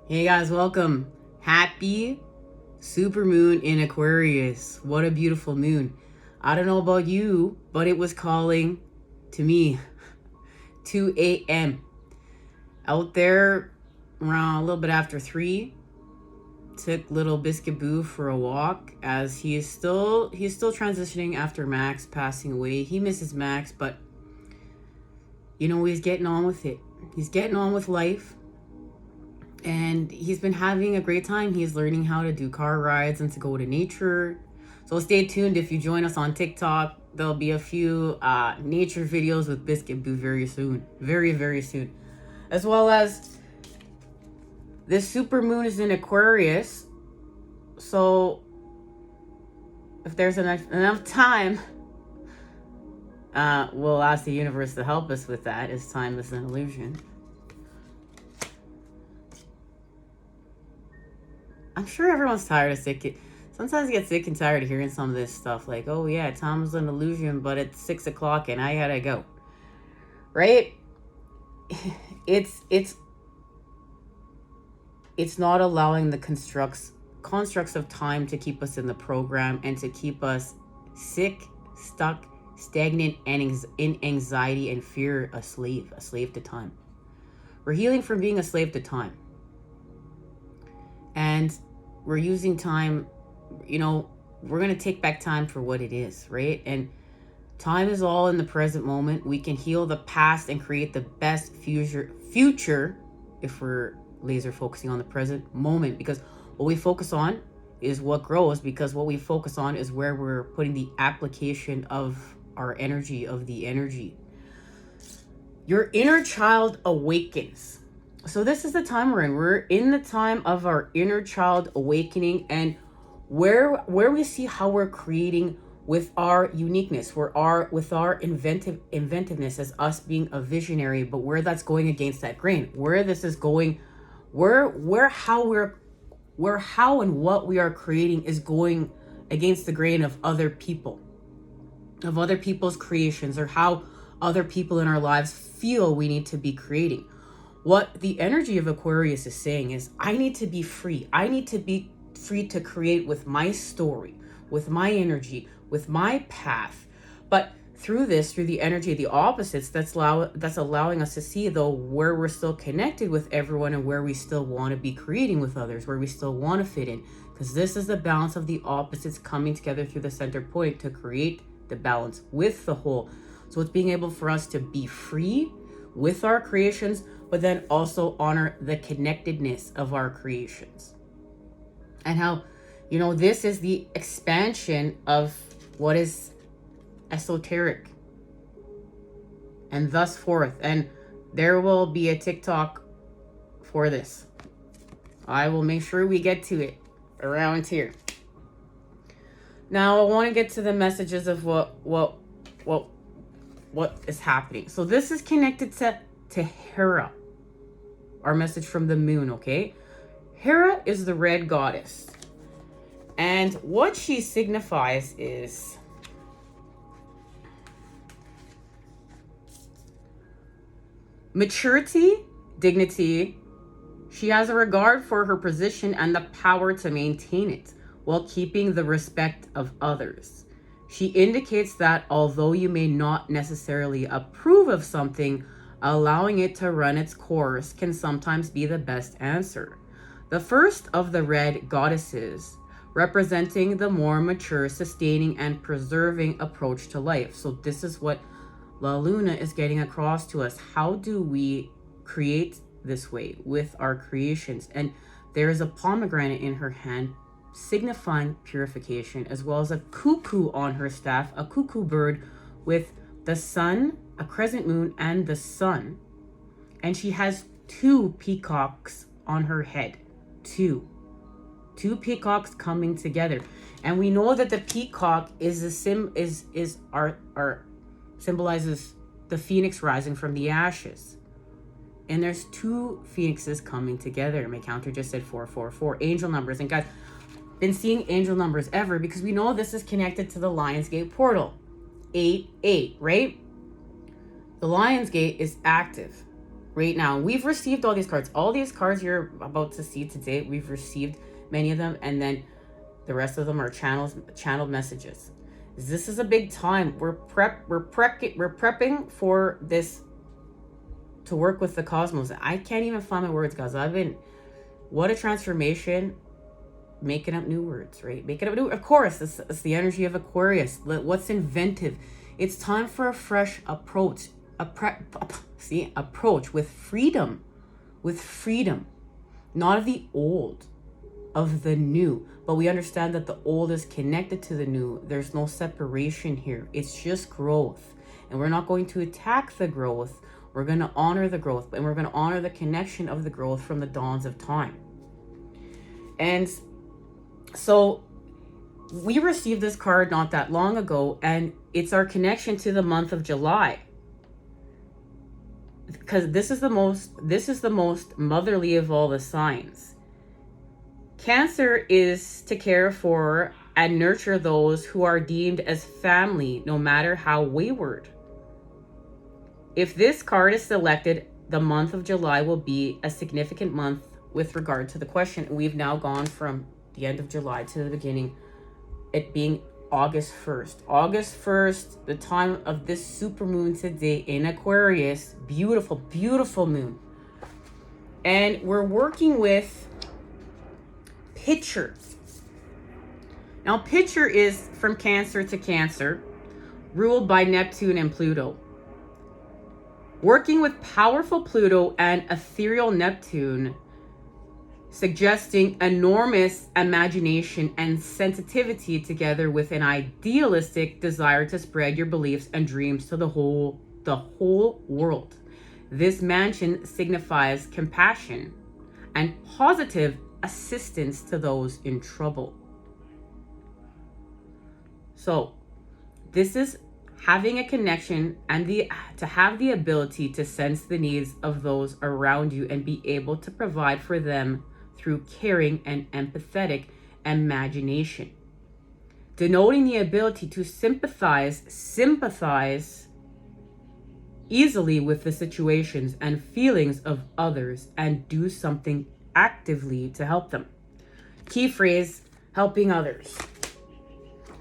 Hey guys, welcome. Happy super moon in Aquarius. What a beautiful moon. I don't know about you, but it was calling to me. 2 a.m. Out there around a little bit after 3. Took little Biscuit Boo for a walk as he's still transitioning after Max passing away. He misses Max, but he's getting on with it. He's getting on with life. And he's been having a great time. He's learning how to do car rides and to go to nature. So stay tuned. If you join us on TikTok, there'll be a few nature videos with Biscuit Boo very soon. Very, very soon. As well as this super moon is in Aquarius. So if there's enough time, we'll ask the universe to help us with that, as time is an illusion. I'm sure everyone's tired of sometimes I get sick and tired of hearing some of this stuff like, oh yeah, time is an illusion, but it's 6 o'clock and I gotta go. Right? It's not allowing the constructs of time to keep us in the program and to keep us sick, stuck, stagnant, and in anxiety and fear, a slave to time. We're healing from being a slave to time. And we're using time, we're going to take back time for what it is, right? And time is all in the present moment. We can heal the past and create the best future if we're laser focusing on the present moment, because what we focus on is what grows, because what we focus on is where we're putting the application of our energy, of the energy. Your inner child awakens. So this is the time we're in. We're in the time of our inner child awakening, and where we see how we're creating with our uniqueness, with our inventiveness as us being a visionary, but where that's going against that grain, where this is going, how and what we are creating is going against the grain of other people, of other people's creations, or how other people in our lives feel we need to be creating. What the energy of Aquarius is saying is, I need to be free. I need to be free to create with my story, with my energy, with my path. But through the energy of the opposites, that's allowing us to see, though, where we're still connected with everyone and where we still want to be creating with others, where we still want to fit in. Because this is the balance of the opposites coming together through the center point to create the balance with the whole. So it's being able for us to be free with our creations, but then also honor the connectedness of our creations. And how, this is the expansion of what is esoteric. And thus forth. And there will be a TikTok for this. I will make sure we get to it around here. Now I want to get to the messages of what is happening. So this is connected to Hera, our message from the moon, okay? Hera is the red goddess. And what she signifies is maturity, dignity. She has a regard for her position and the power to maintain it while keeping the respect of others. She indicates that although you may not necessarily approve of something, allowing it to run its course can sometimes be the best answer. The first of the red goddesses, representing the more mature, sustaining, and preserving approach to life. So this is what La Luna is getting across to us. How do we create this way with our creations? And there is a pomegranate in her hand, signifying purification, as well as a cuckoo on her staff, a cuckoo bird with the sun, a crescent moon, and the sun. And she has 2 peacocks on her head. Two peacocks coming together. And we know that the peacock is symbolizes the phoenix rising from the ashes. And there's 2 phoenixes coming together. My counter just said 444 angel numbers. And guys, been seeing angel numbers ever, because we know this is connected to the Lionsgate portal. 8, right? The Lionsgate is active. right now. We've received all these cards. All these cards you're about to see today, we've received many of them, and then the rest of them are channeled messages. This is a big time. We're prepping for this to work with the cosmos. I can't even find my words, guys. What a transformation. Making up new words, right? Making up new, of course, it's the energy of Aquarius. What's inventive? It's time for a fresh approach. Approach with freedom. Not of the old, of the new. But we understand that the old is connected to the new. There's no separation here. It's just growth. And we're not going to attack the growth. We're going to honor the growth. And we're going to honor the connection of the growth from the dawns of time. And so we received this card not that long ago, and it's our connection to the month of July. Because this is the most motherly of all the signs. Cancer is to care for and nurture those who are deemed as family, no matter how wayward. If this card is selected, the month of July will be a significant month with regard to the question. We've now gone from the end of July to the beginning, it being August 1st. August 1st, the time of this super moon today in Aquarius. Beautiful, beautiful moon. And we're working with Pitcher. Now, Pitcher is from Cancer to Cancer, ruled by Neptune and Pluto. Working with powerful Pluto and ethereal Neptune, suggesting enormous imagination and sensitivity together with an idealistic desire to spread your beliefs and dreams to the whole world. This mansion signifies compassion and positive assistance to those in trouble. So this is having a connection and to have the ability to sense the needs of those around you and be able to provide for them through caring and empathetic imagination, denoting the ability to sympathize easily with the situations and feelings of others and do something actively to help them. Key phrase, helping others.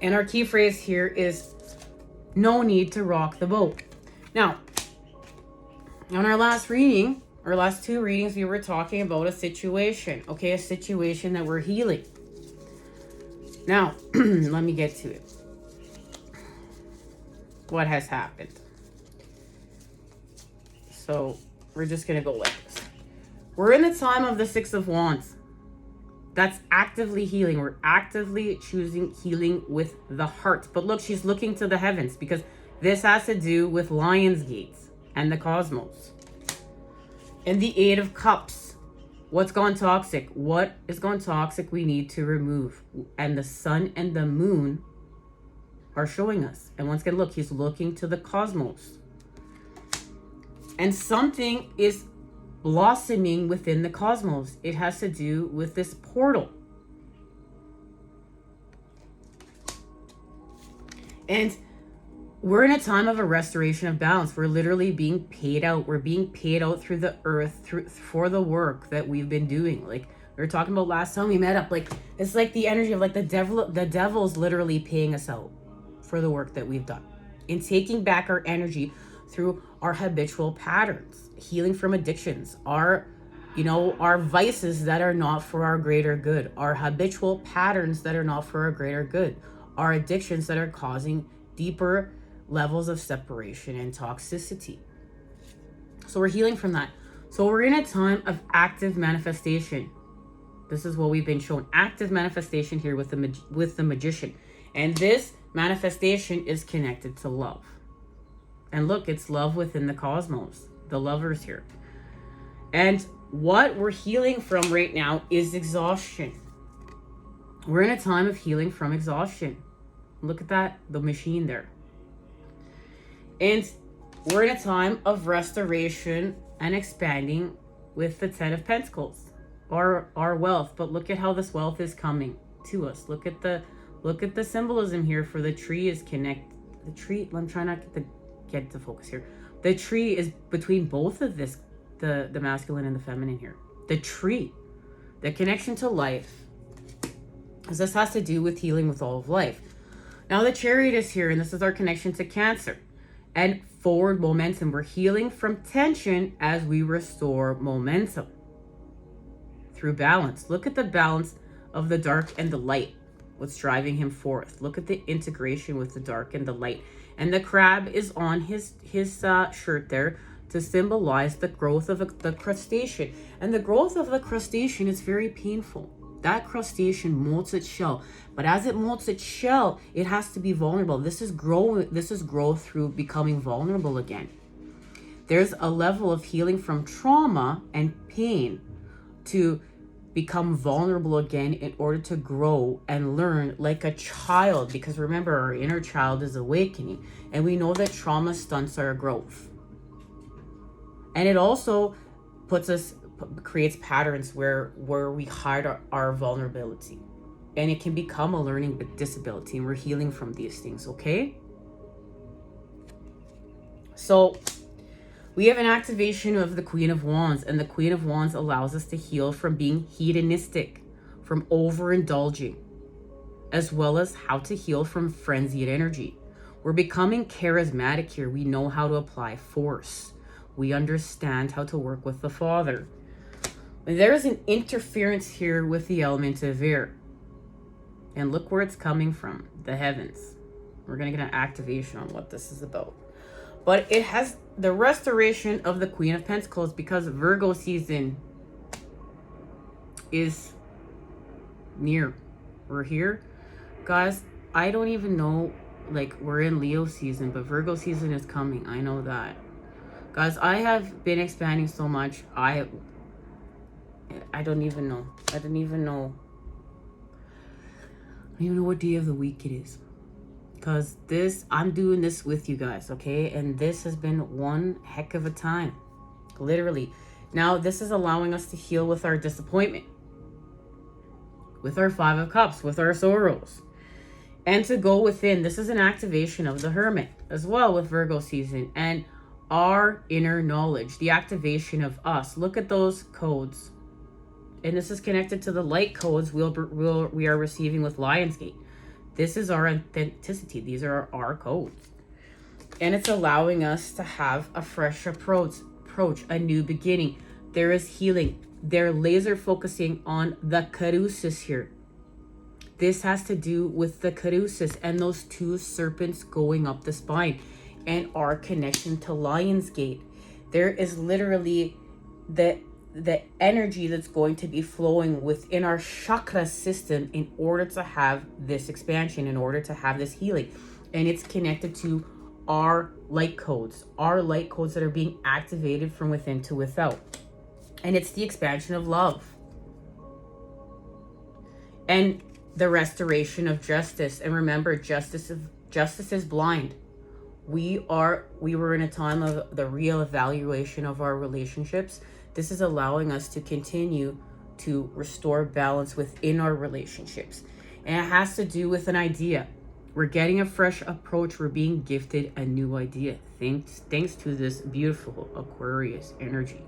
And our key phrase here is no need to rock the boat. Now, on our last two readings, we were talking about a situation, okay? A situation that we're healing. Now, let me get to it. What has happened? So, we're just going to go like this. We're in the time of the Six of Wands. That's actively healing. We're actively choosing healing with the heart. But look, she's looking to the heavens because this has to do with Lion's Gates and the cosmos. And the Eight of Cups. What's gone toxic? What is gone toxic we need to remove? And the sun and the moon are showing us. And once again, look, he's looking to the cosmos. And something is blossoming within the cosmos. It has to do with this portal. And we're in a time of a restoration of balance. We're literally being paid out. We're being paid out through the earth for the work that we've been doing. Like we were talking about last time we met up. Like it's like the energy of like the devil's literally paying us out for the work that we've done. In taking back our energy through our habitual patterns, healing from addictions, our vices that are not for our greater good, our habitual patterns that are not for our greater good, our addictions that are causing deeper levels of separation and toxicity. So we're healing from that. So we're in a time of active manifestation. This is what we've been shown. Active manifestation here with the magician. And this manifestation is connected to love. And look, it's love within the cosmos. The lovers here. And what we're healing from right now is exhaustion. We're in a time of healing from exhaustion. Look at that, the machine there. And we're in a time of restoration and expanding with the Ten of Pentacles, our wealth. But look at how this wealth is coming to us. Look at the symbolism here for the tree is connect. The tree, I'm trying not to get to focus here. The tree is between both of this the masculine and the feminine here. The tree, the connection to life. Because this has to do with healing with all of life. Now the Chariot is here, and this is our connection to Cancer. And forward momentum. We're healing from tension as we restore momentum. Through balance. Look at the balance of the dark and the light. What's driving him forth. Look at the integration with the dark and the light. And the crab is on his shirt there to symbolize the growth of the crustacean. And the growth of the crustacean is very painful. That crustacean molts its shell. But as it molts its shell, it has to be vulnerable. This is growth through becoming vulnerable again. There's a level of healing from trauma and pain to become vulnerable again in order to grow and learn like a child. Because remember, our inner child is awakening. And we know that trauma stunts our growth. And it also creates patterns where we hide our vulnerability. And it can become a learning disability. And we're healing from these things, okay? So we have an activation of the Queen of Wands, and the Queen of Wands allows us to heal from being hedonistic, from overindulging, as well as how to heal from frenzied energy. We're becoming charismatic here. We know how to apply force. We understand how to work with the Father. There is an interference here with the element of air. And look where it's coming from, the heavens. We're going to get an activation on what this is about. But it has the restoration of the Queen of Pentacles, because Virgo season is near. We're here. Guys, I don't even know, like, we're in Leo season, but Virgo season is coming. I know that. Guys, I have been expanding so much. I don't even know. I don't even know what day of the week it is. Because I'm doing this with you guys, okay? And this has been one heck of a time. Literally. Now, this is allowing us to heal with our disappointment. With our Five of Cups. With our sorrows. And to go within. This is an activation of the Hermit as well with Virgo season. And our inner knowledge. The activation of us. Look at those codes. And this is connected to the light codes we are receiving with Lionsgate. This is our authenticity. These are our codes. And it's allowing us to have a fresh approach, a new beginning. There is healing. They're laser focusing on the caduceus here. This has to do with the caduceus and those two serpents going up the spine and our connection to Lionsgate. There is literally the energy that's going to be flowing within our chakra system in order to have this expansion, in order to have this healing. And it's connected to our light codes that are being activated from within to without. And it's the expansion of love. And the restoration of justice. And remember, justice is blind. We were in a time of the real evaluation of our relationships. This is allowing us to continue to restore balance within our relationships. And it has to do with an idea. We're getting a fresh approach. We're being gifted a new idea. Thanks to this beautiful Aquarius energy.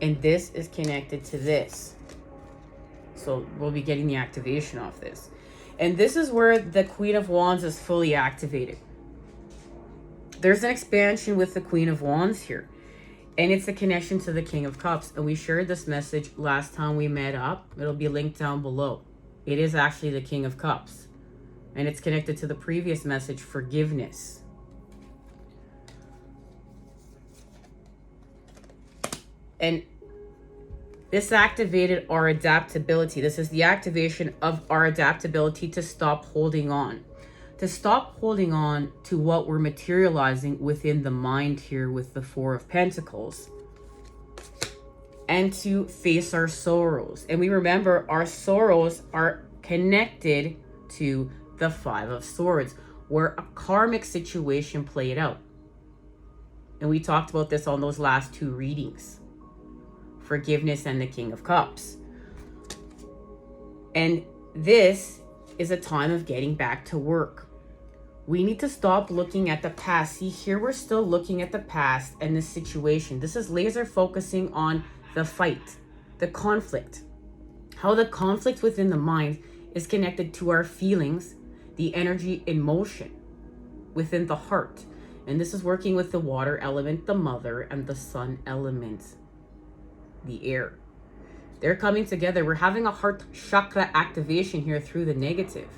And this is connected to this. So we'll be getting the activation off this. And this is where the Queen of Wands is fully activated. There's an expansion with the Queen of Wands here. And it's a connection to the King of Cups. And we shared this message last time we met up. It'll be linked down below. It is actually the King of Cups. And it's connected to the previous message, forgiveness. And this activated our adaptability. This is the activation of our adaptability to stop holding on. To stop holding on to what we're materializing within the mind here with the Four of Pentacles. And to face our sorrows. And we remember our sorrows are connected to the Five of Swords, where a karmic situation played out. And we talked about this on those last two readings. Forgiveness and the King of Cups. And this is a time of getting back to work. We need to stop looking at the past. See, here we're still looking at the past and this situation. This is laser focusing on the fight, the conflict, how the conflict within the mind is connected to our feelings, the energy in motion within the heart. And this is working with the water element, the mother, and the sun element, the air. They're coming together. We're having a heart chakra activation here through the negative.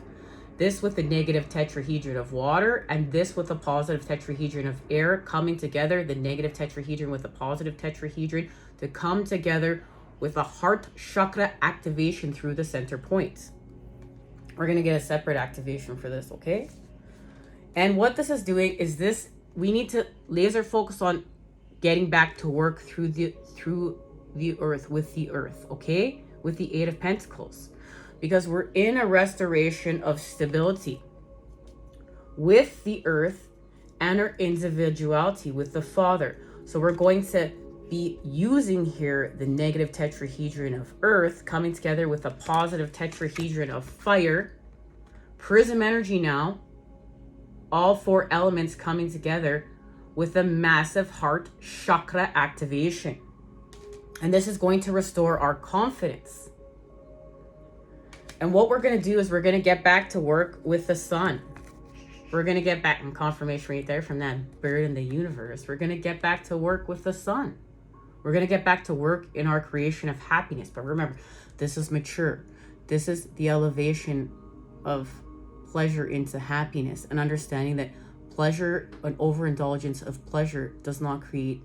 This with the negative tetrahedron of water, and this with the positive tetrahedron of air coming together, the negative tetrahedron with the positive tetrahedron to come together with a heart chakra activation through the center points. We're going to get a separate activation for this, okay? And what this is doing is this, we need to laser focus on getting back to work through the earth, with the earth, okay? With the Eight of Pentacles. Because we're in a restoration of stability with the earth and our individuality with the Father. So we're going to be using here the negative tetrahedron of earth coming together with a positive tetrahedron of fire. Prism energy now. All four elements coming together with a massive heart chakra activation. And this is going to restore our confidence. And what we're going to do is we're going to get back to work with the sun. We're going to get back, in confirmation right there from that bird in the universe. We're going to get back to work with the sun. We're going to get back to work in our creation of happiness. But remember, this is mature. This is the elevation of pleasure into happiness, and understanding that pleasure, an overindulgence of pleasure, does not create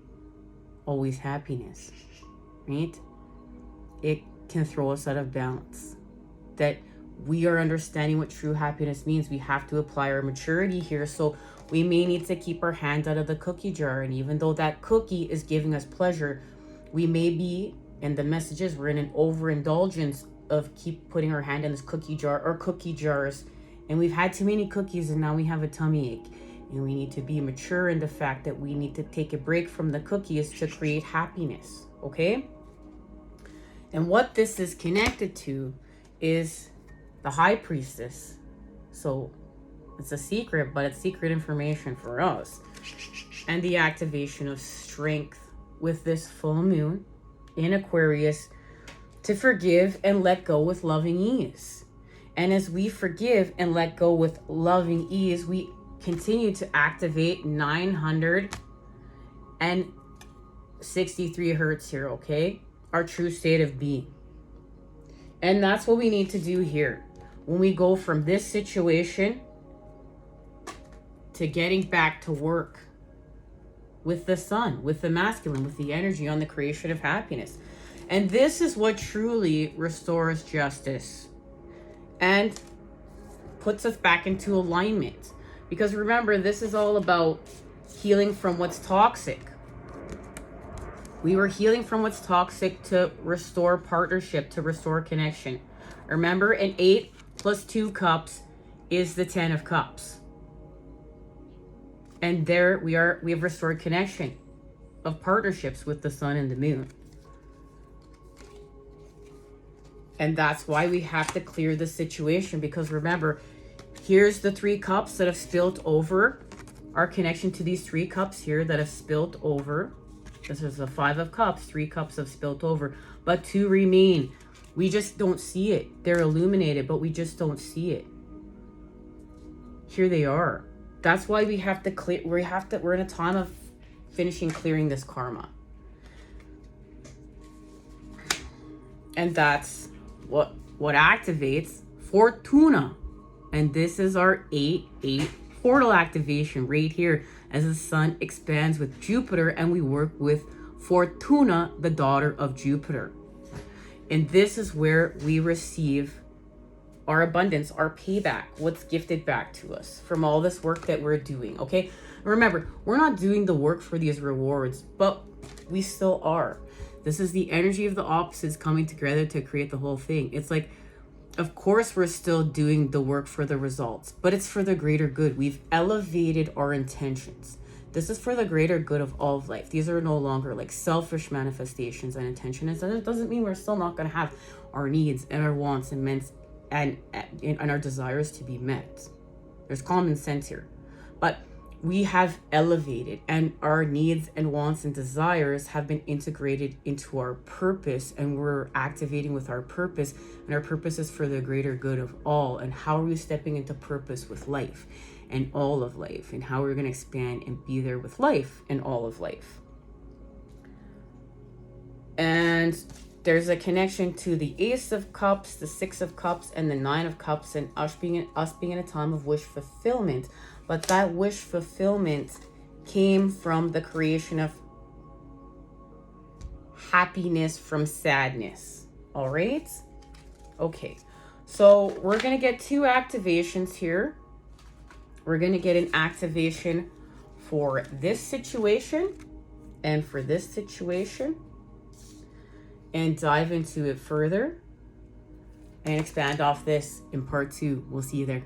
always happiness, right? It can throw us out of balance. That we are understanding what true happiness means. We have to apply our maturity here. So we may need to keep our hand out of the cookie jar. And even though that cookie is giving us pleasure, we may be, and the message is we're in an overindulgence of keep putting our hand in this cookie jar or cookie jars. And we've had too many cookies and now we have a tummy ache. And we need to be mature in the fact that we need to take a break from the cookies to create happiness. Okay? And what this is connected to is the High Priestess. So it's a secret, but it's secret information for us. And the activation of strength with this full moon in Aquarius to forgive and let go with loving ease. And as we forgive and let go with loving ease, we continue to activate 963 hertz here, okay? Our true state of being. And that's what we need to do here. When we go from this situation to getting back to work with the sun, with the masculine, with the energy on the creation of happiness. And this is what truly restores justice and puts us back into alignment. Because remember, this is all about healing from what's toxic. We were healing from what's toxic to restore partnership, to restore connection. Remember, an 8 plus 2 cups is the 10 of cups. And there we are, we have restored connection of partnerships with the sun and the moon. And that's why we have to clear the situation, because remember, here's the 3 cups that have spilled over. Our connection to these 3 cups here that have spilled over. This is the 5 of cups. 3 cups have spilled over, but 2 remain. We just don't see it. They're illuminated, but we just don't see it. Here they are. That's why we have to clear. We're in a time of finishing clearing this karma. And that's what activates Fortuna. And this is our 8-8 portal activation right here, as the sun expands with Jupiter and we work with Fortuna, the daughter of Jupiter. And this is where we receive our abundance, our payback, what's gifted back to us from all this work that we're doing, okay? Remember, we're not doing the work for these rewards, but we still are. This is the energy of the opposites coming together to create the whole thing. It's like, of course, we're still doing the work for the results, but it's for the greater good. We've elevated our intentions. This is for the greater good of all of life. These are no longer like selfish manifestations and intentions. And it doesn't mean we're still not going to have our needs and our wants and our desires to be met. There's common sense here. but we have elevated, and our needs and wants and desires have been integrated into our purpose, and we're activating with our purpose, and our purpose is for the greater good of all. And how are we stepping into purpose with life and all of life, and how we're going to expand and be there with life and all of life. And there's a connection to the Ace of Cups, the Six of Cups, and the Nine of Cups, and us being in a time of wish fulfillment. But that wish fulfillment came from the creation of happiness from sadness. All right? Okay. So we're going to get 2 activations here. We're going to get an activation for this situation and for this situation, and dive into it further and expand off this in part 2. We'll see you there.